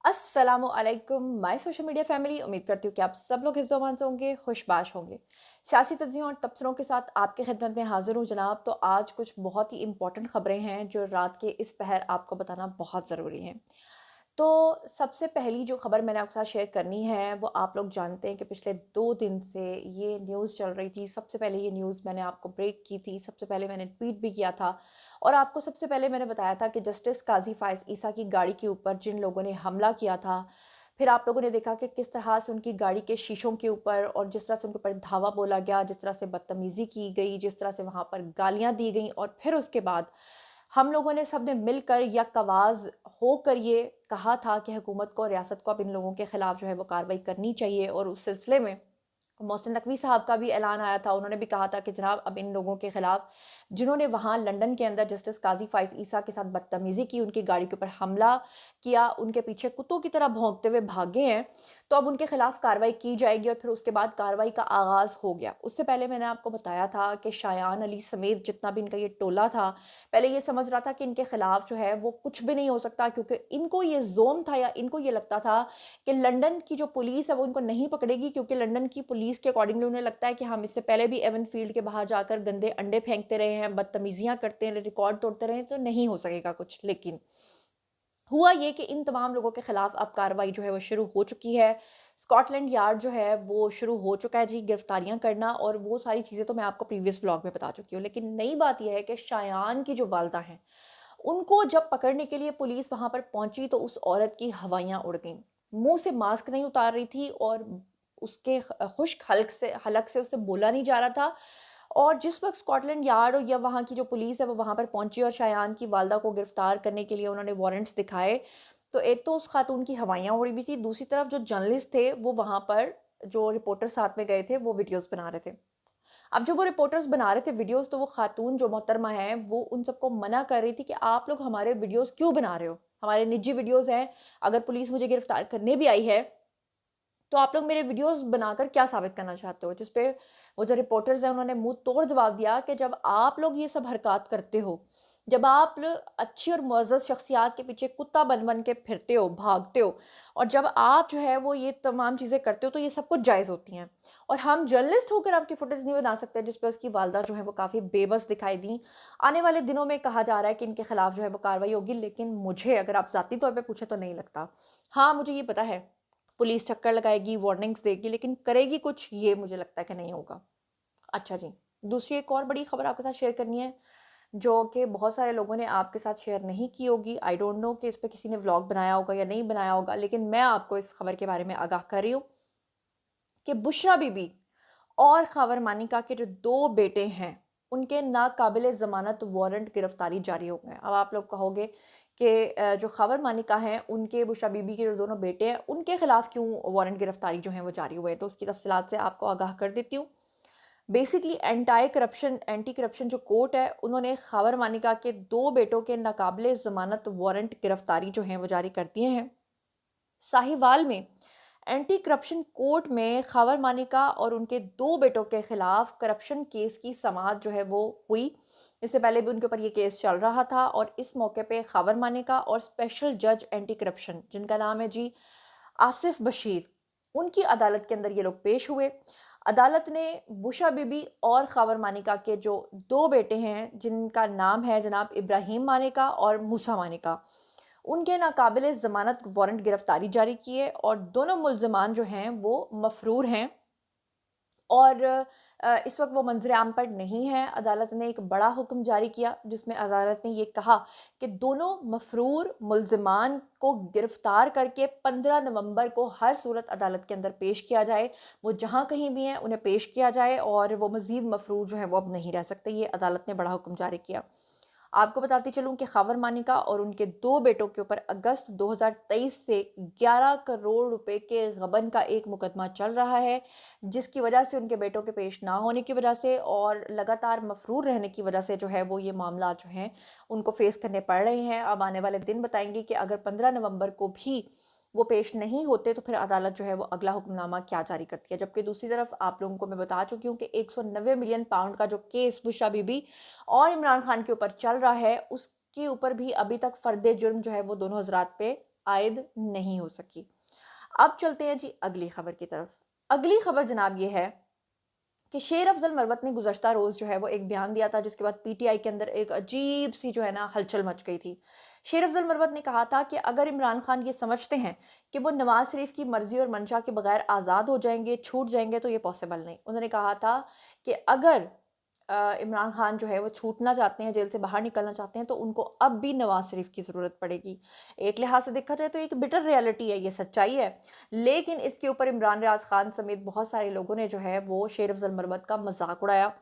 अस्सलामुअलैकुम my social media family. उम्मीद करती हूँ कि आप सब लोग हिफ्ज़-ओ-मान से होंगे, खुशबाश होंगे। सियासी तज्ज़ियों और तबसरों के साथ आपकी खिदमत में हाज़िर हूँ जनाब। तो आज कुछ बहुत ही इम्पोर्टेंट ख़बरें हैं जो रात के इस पहर आपको बताना बहुत ज़रूरी है। तो सबसे पहली जो ख़बर मैंने आपके साथ शेयर करनी है वो आप लोग जानते हैं कि पिछले 2 दिन से ये न्यूज़ चल रही थी। सबसे पहले ये न्यूज़ मैंने आपको ब्रेक की थी, सबसे पहले मैंने ट्वीट भी किया था और आपको सबसे पहले मैंने बताया था कि जस्टिस काज़ी फ़ाइज़ ईसा की गाड़ी के ऊपर जिन लोगों ने हमला किया था, फिर आप लोगों ने देखा कि किस तरह से उनकी गाड़ी के शीशों के ऊपर और जिस तरह से उनके ऊपर धावा बोला गया, जिस तरह से बदतमीज़ी की गई, जिस तरह से वहाँ पर गालियाँ दी गईं और फिर उसके बाद हम लोगों ने सबने मिलकर यक आवाज़ होकर ये कहा था कि हुकूमत को, रियासत को अब इन लोगों के खिलाफ जो है वो कार्रवाई करनी चाहिए। और उस सिलसिले में मोहसिन नकवी साहब का भी ऐलान आया था। उन्होंने भी कहा था कि जनाब अब इन लोगों के खिलाफ जिन्होंने वहाँ लंदन के अंदर जस्टिस काज़ी फ़ाइज़ ईसा के साथ बदतमीज़ी की, उनकी गाड़ी के ऊपर हमला किया, उनके पीछे कुत्तों की तरह भौंकते हुए भागे हैं, तो अब उनके खिलाफ कार्रवाई की जाएगी और फिर उसके बाद कार्रवाई का आगाज़ हो गया। उससे पहले मैंने आपको बताया था कि शायान अली समेत जितना भी इनका ये टोला था, पहले ये समझ रहा था कि इनके खिलाफ जो है वो कुछ भी नहीं हो सकता, क्योंकि इनको ये ज़ोन था या इनको ये लगता था कि लंदन की जो पुलिस है वो इनको नहीं पकड़ेगी, क्योंकि लंदन की पुलिस के अकॉर्डिंगली उन्हें लगता है कि हम इससे पहले भी एवन फील्ड के बाहर जाकर गंदे अंडे फेंकते रहे हैं, बदतमीजियां करते हैं, रिकॉर्ड तोड़ते रहे हैं, तो नहीं हो सकेगा कुछ। लेकिन हुआ ये कि इन तमाम लोगों के खिलाफ अब कार्रवाई जो है वो शुरू हो चुकी है। स्कॉटलैंड यार्ड जो है वो शुरू हो चुका है जी गिरफ्तारियां करना, और वो सारी चीज़ें तो मैं आपको प्रीवियस व्लॉग में बता चुकी हूँ। लेकिन नई बात यह है कि शायान की जो वालदा हैं, उनको जब पकड़ने के लिए पुलिस वहां पर पहुंची तो उस औरत की हवाइयां उड़ गईं। मुंह से मास्क नहीं उतार रही थी और उसके खुश्क हलक से उसे बोला नहीं जा रहा था। और जिस वक्त स्कॉटलैंड यार्ड या वहाँ की जो पुलिस है वो वहां पर पहुंची और शायान की वालदा को गिरफ्तार करने के लिए उन्होंने वारंट्स दिखाए, तो एक तो उस खातून की हवाइयां उड़ी हुई थी, दूसरी तरफ जो जर्नलिस्ट थे वो वहां पर, जो रिपोर्टर साथ में गए थे, वो वीडियोस बना रहे थे। अब जब वो रिपोर्टर्स बना रहे थे वीडियोस, तो वो खातून जो मोहतरमा है वो उन सबको मना कर रही थी कि आप लोग हमारे वीडियोस क्यों बना रहे हो, हमारे निजी वीडियोस हैं, अगर पुलिस मुझे गिरफ्तार करने भी आई है तो आप लोग मेरे वीडियोस बनाकर क्या साबित करना चाहते हो। जिस पे वो जो रिपोर्टर्स हैं उन्होंने मुंह तोड़ जवाब दिया कि जब आप लोग ये सब हरकत करते हो, जब आप अच्छी और मुअज़्ज़ज़ शख्सियात के पीछे कुत्ता बन बन के फिरते हो, भागते हो, और जब आप जो है वो ये तमाम चीज़ें करते हो, तो ये सब कुछ जायज़ होती हैं। और हम जर्नलिस्ट होकर आपकी फुटेज नहीं बना सकते। जिस पे उसकी वालदा जो है वो काफ़ी बेबस दिखाई दी। आने वाले दिनों में कहा जा रहा है कि इनके खिलाफ जो है वो कार्रवाई होगी, लेकिन मुझे अगर आप ज़ाती तौर पे पूछे तो नहीं लगता। हाँ, मुझे ये पता है पुलिस चक्कर लगाएगी, वार्निंग्स देगी, लेकिन करेगी कुछ, ये मुझे लगता है कि नहीं होगा। अच्छा जी, दूसरी एक और बड़ी खबर आपके साथ शेयर करनी है, जो कि बहुत सारे लोगों ने आपके साथ शेयर नहीं की होगी। आई डोंट नो कि इस पे किसी ने व्लॉग बनाया होगा या नहीं बनाया होगा, लेकिन मैं आपको इस खबर के बारे में आगाह कर रही हूँ कि बुशरा बीबी और ख़ावर मानिका के जो 2 बेटे हैं, उनके नाक़ाबिल ज़मानत वारंट गिरफ़्तारी जारी हो गए हैं। अब आप लोग कहोगे कि जो ख़ावर मानिका हैं, उनके, बुशरा बीबी के जो दोनों बेटे हैं, उनके खिलाफ क्यों वारंट गिरफ़्तारी जो है वो जारी हुए हैं? तो उसकी तफ़सीलात से आपको आगाह कर देती हूँ। बेसिकली एंटी करप्शन जो कोर्ट है, उन्होंने ख़ावर मानिका के 2 बेटों के नाक़ाबिल ज़मानत वारंट गिरफ़्तारी जो हैं वो जारी कर दिए हैं। साहिवाल में एंटी करप्शन कोर्ट में ख़ावर मानिका और उनके 2 बेटों के खिलाफ करप्शन केस की समाअत जो है वो हुई। इससे पहले भी उनके ऊपर ये केस चल रहा था और इस मौके पे ख़ावर मानिका और स्पेशल जज एंटी करप्शन, जिनका नाम है जी आसिफ बशीर, उनकी अदालत के अंदर ये लोग पेश हुए। अदालत ने बुशा बीबी और ख़ावर मानिका के जो 2 बेटे हैं, जिनका नाम है जनाब इब्राहिम मानिका और मूसा मानिका, उनके नाकाबिले ज़मानत वारंट गिरफ्तारी जारी की है और दोनों मुल्ज़िमान जो हैं वो मफ़रूर हैं और इस वक्त वो मंजर आम पर नहीं है। अदालत ने एक बड़ा हुक्म जारी किया जिसमें अदालत ने ये कहा कि दोनों मफ़रूर मुल्ज़िमान को गिरफ्तार करके 15 नवंबर को हर सूरत अदालत के अंदर पेश किया जाए। वो जहाँ कहीं भी हैं उन्हें पेश किया जाए और वो मज़ीद मफ़रूर जो है वो अब नहीं रह सकते। ये अदालत ने बड़ा हुक्म जारी किया। आपको बताती चलूँ कि ख़ावर मानिका और उनके 2 बेटों के ऊपर अगस्त 2023 से 11 करोड़ रुपए के गबन का एक मुकदमा चल रहा है, जिसकी वजह से, उनके बेटों के पेश ना होने की वजह से और लगातार मफ़रूर रहने की वजह से जो है वो ये मामला जो हैं उनको फ़ेस करने पड़ रहे हैं। अब आने वाले दिन बताएँगे कि अगर 15 नवंबर को भी वो पेश नहीं होते तो फिर अदालत जो है वो अगला हुक्मनामा क्या जारी करती है। जबकि दूसरी तरफ आप लोगों को मैं बता चुकी हूँ कि 190 मिलियन पाउंड का जो केस बुशरा बीबी और इमरान खान के ऊपर चल रहा है, उसके ऊपर भी अभी तक फ़र्द जुर्म जो है वो दोनों हज़रात पे आयद नहीं हो सकी। अब चलते हैं जी अगली खबर की तरफ। अगली खबर जनाब ये है कि शेर अफजल मरवत ने गुज़श्ता रोज़ जो है वो एक बयान दिया था, जिसके बाद पीटीआई के अंदर एक अजीब सी जो है ना हलचल मच गई थी। शेर अफजल मरवत ने कहा था कि अगर इमरान खान ये समझते हैं कि वो नवाज शरीफ की मर्जी और मंशा के बगैर आज़ाद हो जाएंगे, छूट जाएंगे, तो ये पॉसिबल नहीं। उन्होंने कहा था कि अगर इमरान खान जो है वो छूटना चाहते हैं, जेल से बाहर निकलना चाहते हैं, तो उनको अब भी नवाज शरीफ की ज़रूरत पड़ेगी। एक लिहाज से देखा जाए तो एक बिटर रियलिटी है, ये सच्चाई है। लेकिन इसके ऊपर इमरान रियाज खान समेत बहुत सारे लोगों ने जो है वो शेर अफजल मरवत का मजाक उड़ाया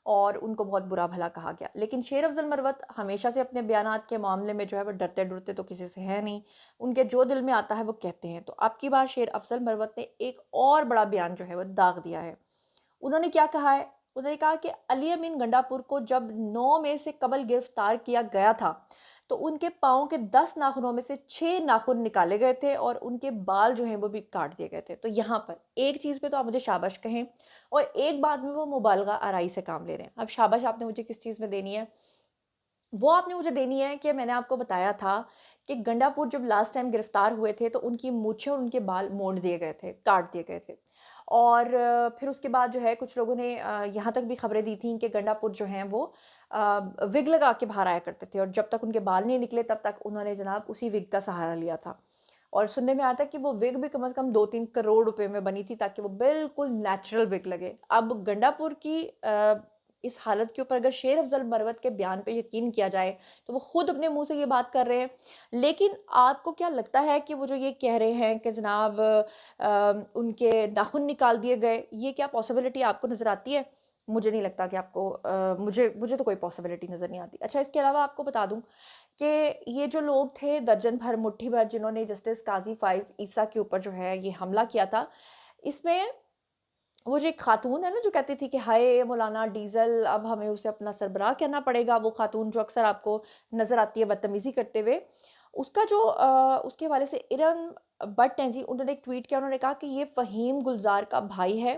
और उनको बहुत बुरा भला कहा गया। लेकिन शेर अफजल मरवत हमेशा से अपने बयानात के मामले में जो है वो डरते डरते तो किसी से है नहीं। उनके जो दिल में आता है वो कहते हैं। तो अब की बार शेर अफजल मरवत ने एक और बड़ा बयान जो है वो दाग दिया है। उन्होंने क्या कहा है? उन्होंने कहा कि अली अमीन गंडापुर को जब 9 मई से कबल गिरफ्तार किया गया था, तो उनके पाँव के 10 नाखूनों में से 6 नाखून निकाले गए थे और उनके बाल जो हैं वो भी काट दिए गए थे। तो यहाँ पर एक चीज़ पे तो आप मुझे शाबाश कहें और एक बात में वो मुबालगा आराई से काम ले रहे हैं। अब शाबाश आपने मुझे किस चीज़ में देनी है? वो आपने मुझे देनी है कि मैंने आपको बताया था कि गंडापुर जब लास्ट टाइम गिरफ्तार हुए थे तो उनकी मूछें और उनके बाल मोड़ दिए गए थे, काट दिए गए थे। और फिर उसके बाद जो है कुछ लोगों ने यहाँ तक भी खबरें दी थी कि गंडापुर जो हैं वो विग लगा के बाहर आया करते थे और जब तक उनके बाल नहीं निकले तब तक उन्होंने जनाब उसी विग का सहारा लिया था। और सुनने में आता है कि वो विग भी कम से कम 2-3 करोड़ रुपए में बनी थी ताकि वो बिल्कुल नेचुरल विग लगे। अब गंडापुर की इस हालत के ऊपर अगर शेर अफजल मरवत के बयान पे यकीन किया जाए तो वो खुद अपने मुंह से ये बात कर रहे हैं। लेकिन आपको क्या लगता है कि वो जो ये कह रहे हैं कि जनाब उनके नाखून निकाल दिए गए, ये क्या पॉसिबिलिटी आपको नज़र आती है? मुझे नहीं लगता कि आपको मुझे मुझे तो कोई पॉसिबिलिटी नज़र नहीं आती। अच्छा, इसके अलावा आपको बता दूं कि ये जो लोग थे दर्जन भर मुट्ठी भर जिन्होंने जस्टिस काजी फाइज ईसा के ऊपर जो है ये हमला किया था, इसमें वो जो एक खातून है ना जो कहती थी कि हाय मौलाना डीजल, अब हमें उसे अपना सरबराह कहना पड़ेगा, वो खातून जो अक्सर आपको नजर आती है बदतमीजी करते हुए, उसका जो उसके हवाले से इरम बट हैं जी, उन्होंने एक ट्वीट किया। उन्होंने कहा कि ये फ़हीम गुलजार का भाई है।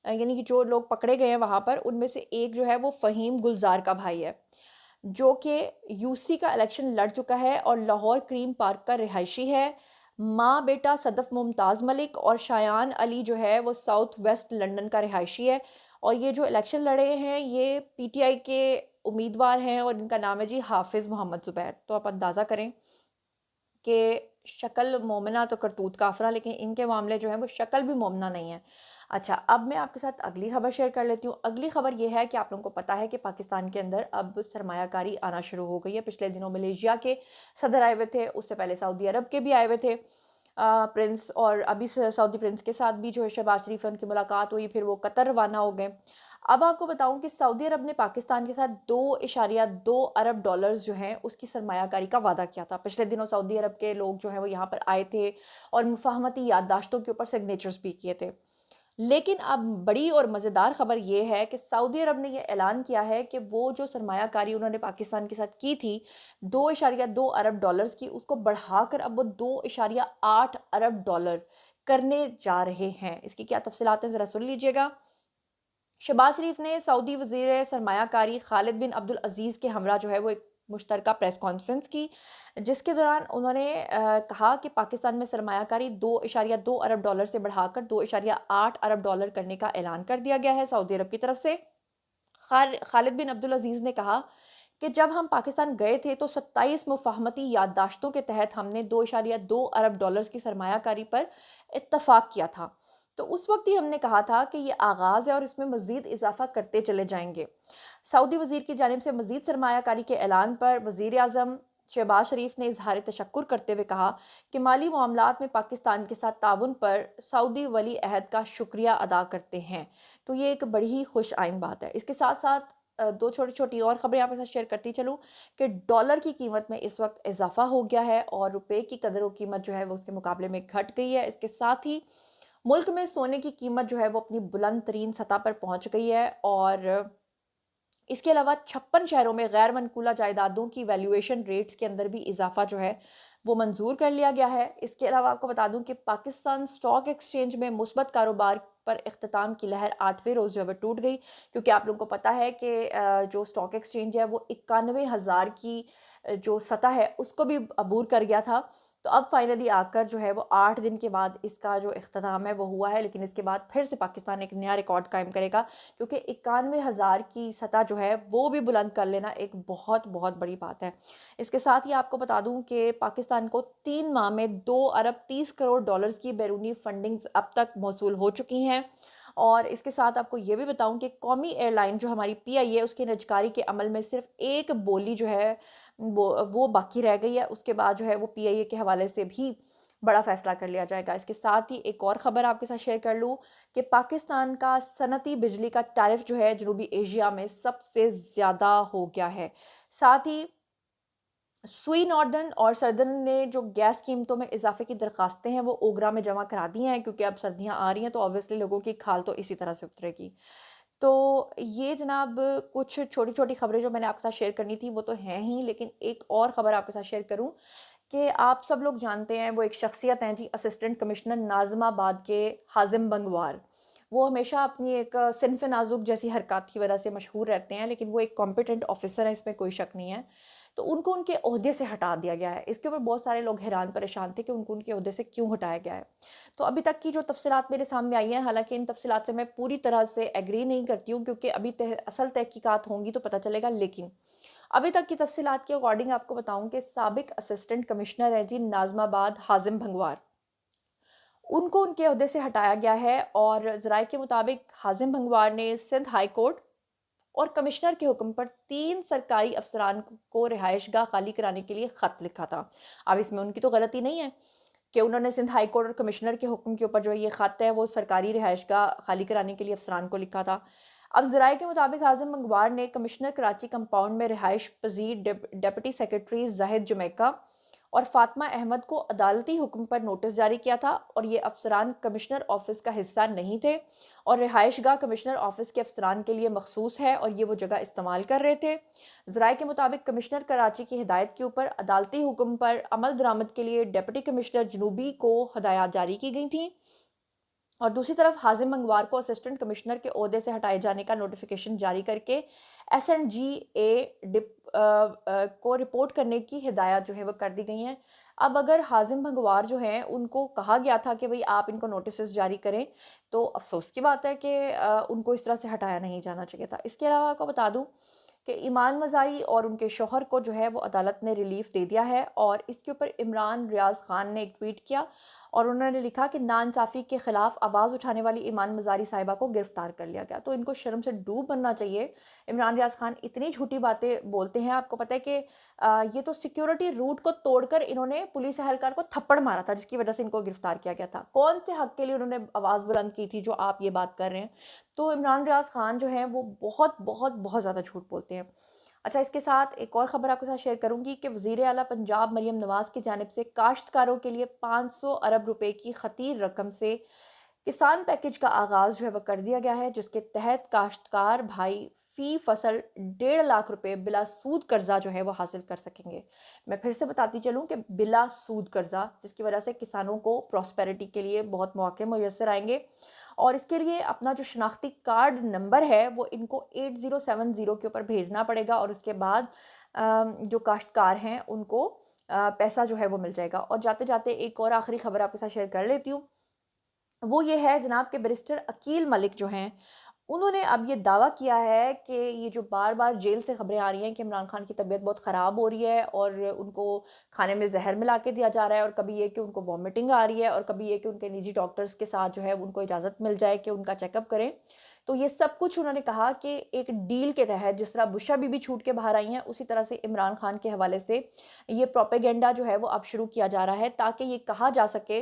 यानी कि जो लोग पकड़े गए हैं वहां पर उनमें से एक जो है वो फ़हीम गुलजार का भाई है, जो कि यूसी का इलेक्शन लड़ चुका है और लाहौर क्रीम पार्क का रिहायशी है। माँ बेटा सदफ मुमताज़ मलिक और शायान अली जो है वो साउथ वेस्ट लंदन का रिहायशी है। और ये जो इलेक्शन लड़े हैं ये पीटीआई के उम्मीदवार हैं और इनका नाम है जी हाफिज़ मोहम्मद ज़ुबैर। तो आप अंदाज़ा करें कि शक्ल मोमिना तो करतूत काफ़रा, लेकिन इनके मामले जो हैं वो शक्ल भी मोमिना नहीं है। अच्छा, अब मैं आपके साथ अगली खबर शेयर कर लेती हूँ। अगली खबर ये है कि आप लोगों को पता है कि पाकिस्तान के अंदर अब सरमायाकारी आना शुरू हो गई है। पिछले दिनों मलेशिया के सदर आए हुए थे, उससे पहले सऊदी अरब के भी आए हुए थे प्रिंस, और अभी सऊदी प्रिंस के साथ भी जो है शहबाज शरीफ उनकी मुलाकात हुई, फिर वो कतर रवाना हो गए। अब आपको बताऊं कि सऊदी अरब ने पाकिस्तान के साथ 2.2 अरब डॉलर्स जो हैं उसकी सरमायाकारी का वादा किया था। पिछले दिनों सऊदी अरब के लोग जो हैं वो यहाँ पर आए थे और मुफाहमती याददाश्तों के ऊपर सिग्नेचर्स भी किए थे। लेकिन अब बड़ी और मज़ेदार खबर ये है कि सऊदी अरब ने यह ऐलान किया है कि वो जो सरमायाकारी उन्होंने पाकिस्तान के साथ की थी 2.2 अरब डॉलर्स की, उसको बढ़ाकर अब वो 2.8 अरब डॉलर करने जा रहे हैं। इसकी क्या तफसीलात हैं ज़रा सुन लीजिएगा। शहबाज शरीफ ने सऊदी वज़ीर सरमायाकारी खालिद बिन अब्दुल अज़ीज़ के हमरा जो है वो एक मुश्तरका प्रेस कॉन्फ्रेंस की, जिसके दौरान उन्होंने कहा कि पाकिस्तान में सरमायाकारी 2.2 अरब डॉलर से बढ़ाकर 2.8 अरब डॉलर करने का ऐलान कर दिया गया है सऊदी अरब की तरफ से। खालिद बिन अब्दुल अजीज़ ने कहा कि जब हम पाकिस्तान गए थे तो 27 मुफाहमती याददाश्तों के तहत हमने 2.2 अरब डॉलर्स की सरमायाकारी पर इत्तफाक किया था। तो उस वक्त ही हमने कहा था कि ये आगाज़ है और इसमें मज़ीद इजाफा करते चले जाएंगे। सऊदी वज़ीर की जानिब से मज़ीद सरमायाकारी के ऐलान पर वज़ीर आज़म शहबाज शरीफ ने इजहार तशक्कुर करते हुए कहा कि माली मामलात में पाकिस्तान के साथ ताउन पर सऊदी वली अहद का शुक्रिया अदा करते हैं। तो ये एक बड़ी ही खुश आइन बात है। इसके साथ साथ दो छोटी छोटी और खबरें आपके साथ शेयर करती चलूँ कि डॉलर की कीमत में इस वक्त इजाफा हो गया है और रुपए की कदर व कीमत जो है वो उसके मुकाबले में घट गई है। इसके साथ ही मुल्क में सोने की कीमत जो है वो अपनी बुलंद तरीन सतह पर पहुंच गई है और इसके अलावा 56 शहरों में गैर मनकूला जायदादों की वैल्यूएशन रेट्स के अंदर भी इजाफा जो है वो मंजूर कर लिया गया है। इसके अलावा आपको बता दूं कि पाकिस्तान स्टॉक एक्सचेंज में मुस्बत कारोबार पर इख्तिताम की लहर 8वें रोज़ जो है टूट गई, क्योंकि आप लोगों को पता है कि जो स्टॉक एक्सचेंज है वो 91,000 की जो सतह है उसको भी अबूर कर गया था। तो अब फाइनली आकर जो है वो 8 दिन के बाद इसका जो इख्तिताम है वो हुआ है, लेकिन इसके बाद फिर से पाकिस्तान एक नया रिकॉर्ड कायम करेगा, क्योंकि 91,000 की सतह जो है वो भी बुलंद कर लेना एक बहुत बहुत बड़ी बात है। इसके साथ ही आपको बता दूं कि पाकिस्तान को 3 माह में 2 अरब 30 करोड़ डॉलर्स की बैरूनी फंडिंग्स अब तक मौसूल हो चुकी हैं। और इसके साथ आपको ये भी बताऊं कि कौमी एयरलाइन जो हमारी पीआईए, उसके निजकारी के अमल में सिर्फ एक बोली जो है वो बाकी रह गई है। उसके बाद जो है वो पीआईए के हवाले से भी बड़ा फैसला कर लिया जाएगा। इसके साथ ही एक और ख़बर आपके साथ शेयर कर लूँ कि पाकिस्तान का सनती बिजली का टैरिफ जो है जनूबी एशिया में सबसे ज़्यादा हो गया है। साथ ही सुई नॉर्दर्न और सदर्न ने जो गैस कीमतों में इजाफे की दरखास्तें हैं वो ओगरा में जमा करा दी हैं, क्योंकि अब सर्दियां आ रही हैं तो ऑब्वियसली लोगों की खाल तो इसी तरह से उतरेगी। तो ये जनाब कुछ छोटी-छोटी खबरें जो मैंने आपके साथ शेयर करनी थी वो तो हैं ही, लेकिन एक और ख़बर आपके साथ शेयर करूँ कि आप सब लोग जानते हैं वो एक शख्सियत हैं जी, असिस्टेंट कमिश्नर नाज़िमाबाद के हाज़िम बंगवार। वो हमेशा अपनी एक सिन्फ़ नाज़ुक जैसी हरकत की वजह से मशहूर रहते हैं, लेकिन वो एक कॉम्पिटेंट ऑफ़िसर हैं, इसमें कोई शक नहीं है। तो उनको उनके ओहदे से हटा दिया गया है। इसके ऊपर बहुत सारे लोग हैरान परेशान थे कि उनको उनके ओहदे से क्यों हटाया गया है। तो अभी तक की जो तफ़सीलात मेरे सामने आई हैं, हालाँकि इन तफ़सीलात से मैं पूरी तरह से एग्री नहीं करती हूँ, क्योंकि अभी असल तहकीकात होंगी तो पता चलेगा। लेकिन अभी तक की तफ़सीलात के अकॉर्डिंग आपको बताऊँ कि साबिक असिस्टेंट कमिश्नर हैं जी नाज़िमाबाद हाज़िम भंगवार, उनको उनके ओहदे से हटाया गया है। और ज़राए के मुताबिक हाज़िम भंगवार ने सिंध हाई कोर्ट और कमिश्नर के हुक्म पर 3 सरकारी अफसरान को रिहाइशगाह खाली कराने के लिए खत लिखा था। अब इसमें उनकी तो गलती नहीं है कि उन्होंने सिंध हाई कोर्ट और कमिश्नर के हुक्म के ऊपर जो ये खत है वो सरकारी रिहाइशगाह खाली कराने के लिए अफसरान को लिखा था। अब ज़राए के मुताबिक आज़म मंगवार ने कमिश्नर कराची कंपाउंड में रिहाइश पजीर डिप्टी सेक्रेटरी जाहिद जुमैका और फातिमा अहमद को अदालती हुक्म पर नोटिस जारी किया था, और ये अफसरान कमिश्नर ऑफिस का हिस्सा नहीं थे और रिहाइशगाह कमिश्नर ऑफिस के अफसरान के लिए मखसूस है और ये वो जगह इस्तेमाल कर रहे थे। ज़राए के मुताबिक कमिश्नर कराची की हिदायत के ऊपर अदालती हुक्म पर अमल दरामद के लिए डिप्टी कमिश्नर जनूबी को हदायत जारी की गई थी। और दूसरी तरफ हाज़िम मंगवार को असिस्टेंट कमिश्नर के ओहदे से हटाए जाने का नोटिफिकेशन जारी करके एसएनजीए को रिपोर्ट करने की हिदायत जो है वो कर दी गई हैं। अब अगर हाज़िम भंगवार जो हैं उनको कहा गया था कि भई आप इनको नोटिसेस जारी करें, तो अफ़सोस की बात है कि उनको इस तरह से हटाया नहीं जाना चाहिए था। इसके अलावा आपको बता दूँ कि ईमान मज़ारी और उनके शौहर को जो है वो अदालत ने रिलीफ़ दे दिया है, और इसके ऊपर इमरान रियाज़ ख़ान ने एक ट्वीट किया और उन्होंने लिखा कि नाइंसाफ़ी के ख़िलाफ़ आवाज़ उठाने वाली ईमान मज़ारी साहिबा को गिरफ़्तार कर लिया गया। तो इनको शर्म से डूब बनना चाहिए। इमरान रियाज़ ख़ान इतनी झूठी बातें बोलते हैं, आपको पता है कि ये तो सिक्योरिटी रूट को तोड़कर इन्होंने पुलिस एहलकार को थप्पड़ मारा था, जिसकी वजह से इनको गिरफ़्तार किया गया था। कौन से हक़ के लिए उन्होंने आवाज़ बुलंद की थी जो आप ये बात कर रहे हैं? तो इमरान रियाज़ ख़ान जो हैं वो बहुत, बहुत, बहुत ज़्यादा झूठ बोलते हैं। अच्छा, इसके साथ एक और ख़बर आपके साथ शेयर करूँगी कि वज़ीर आला पंजाब मरियम नवाज़ की जानिब से काश्तकारों के लिए 500 अरब रुपए की ख़तीर रकम से किसान पैकेज का आगाज़ जो है वो कर दिया गया है, जिसके तहत काश्तकार भाई फ़ी फ़सल 1.5 लाख रुपए बिला सूद कर्ज़ा जो है वो हासिल कर सकेंगे। मैं फिर से बताती चलूँ कि बिला सूद कर्ज़ा, जिसकी वजह से किसानों को प्रॉस्पेरिटी के लिए बहुत मौके मुयस्सर आएँगे। और इसके लिए अपना जो शनाख्ती कार्ड नंबर है वो इनको 8070 के ऊपर भेजना पड़ेगा, और उसके बाद जो काश्तकार हैं उनको पैसा जो है वो मिल जाएगा। और जाते-जाते एक और आखिरी खबर आपके साथ शेयर कर लेती हूँ। वो ये है जनाब के बैरिस्टर अकील मलिक जो हैं, उन्होंने अब ये दावा किया है कि ये जो बार-बार जेल से खबरें आ रही हैं कि इमरान खान की तबीयत बहुत ख़राब हो रही है और उनको खाने में ज़हर मिला के दिया जा रहा है, और कभी ये कि उनको वॉमिटिंग आ रही है, और कभी ये कि उनके निजी डॉक्टर्स के साथ जो है उनको इजाज़त मिल जाए कि उनका चेकअप करें। तो ये सब कुछ उन्होंने कहा कि एक डील के तहत जिस तरह बुशरा बीबी छूट के बाहर आई हैं, उसी तरह से इमरान खान के हवाले से ये प्रोपेगेंडा जो है वो अब शुरू किया जा रहा है, ताकि ये कहा जा सके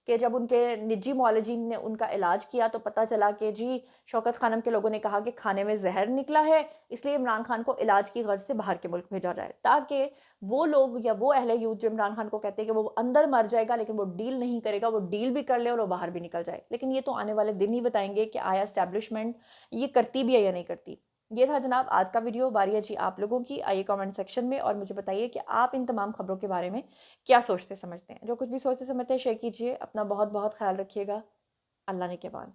कि जब उनके निजी मुआलिजीन ने उनका इलाज किया तो पता चला कि जी शौकत खानम के लोगों ने कहा कि खाने में जहर निकला है, इसलिए इमरान खान को इलाज की गर्ज से बाहर के मुल्क भेजा जाए, ताकि वो लोग या वो अहले यूथ जो इमरान खान को कहते हैं कि वो अंदर मर जाएगा लेकिन वो डील नहीं करेगा, वो डील भी कर ले और वो बाहर भी निकल जाए। लेकिन ये तो आने वाले दिन ही बताएंगे कि आया एस्टेब्लिशमेंट ये करती भी है या नहीं करती। ये था जनाब आज का वीडियो। बारी है जी आप लोगों की। आइए कमेंट सेक्शन में और मुझे बताइए कि आप इन तमाम खबरों के बारे में क्या सोचते समझते हैं। जो कुछ भी सोचते समझते हैं शेयर कीजिए। अपना बहुत बहुत ख्याल रखिएगा। अल्लाह ने के बाद।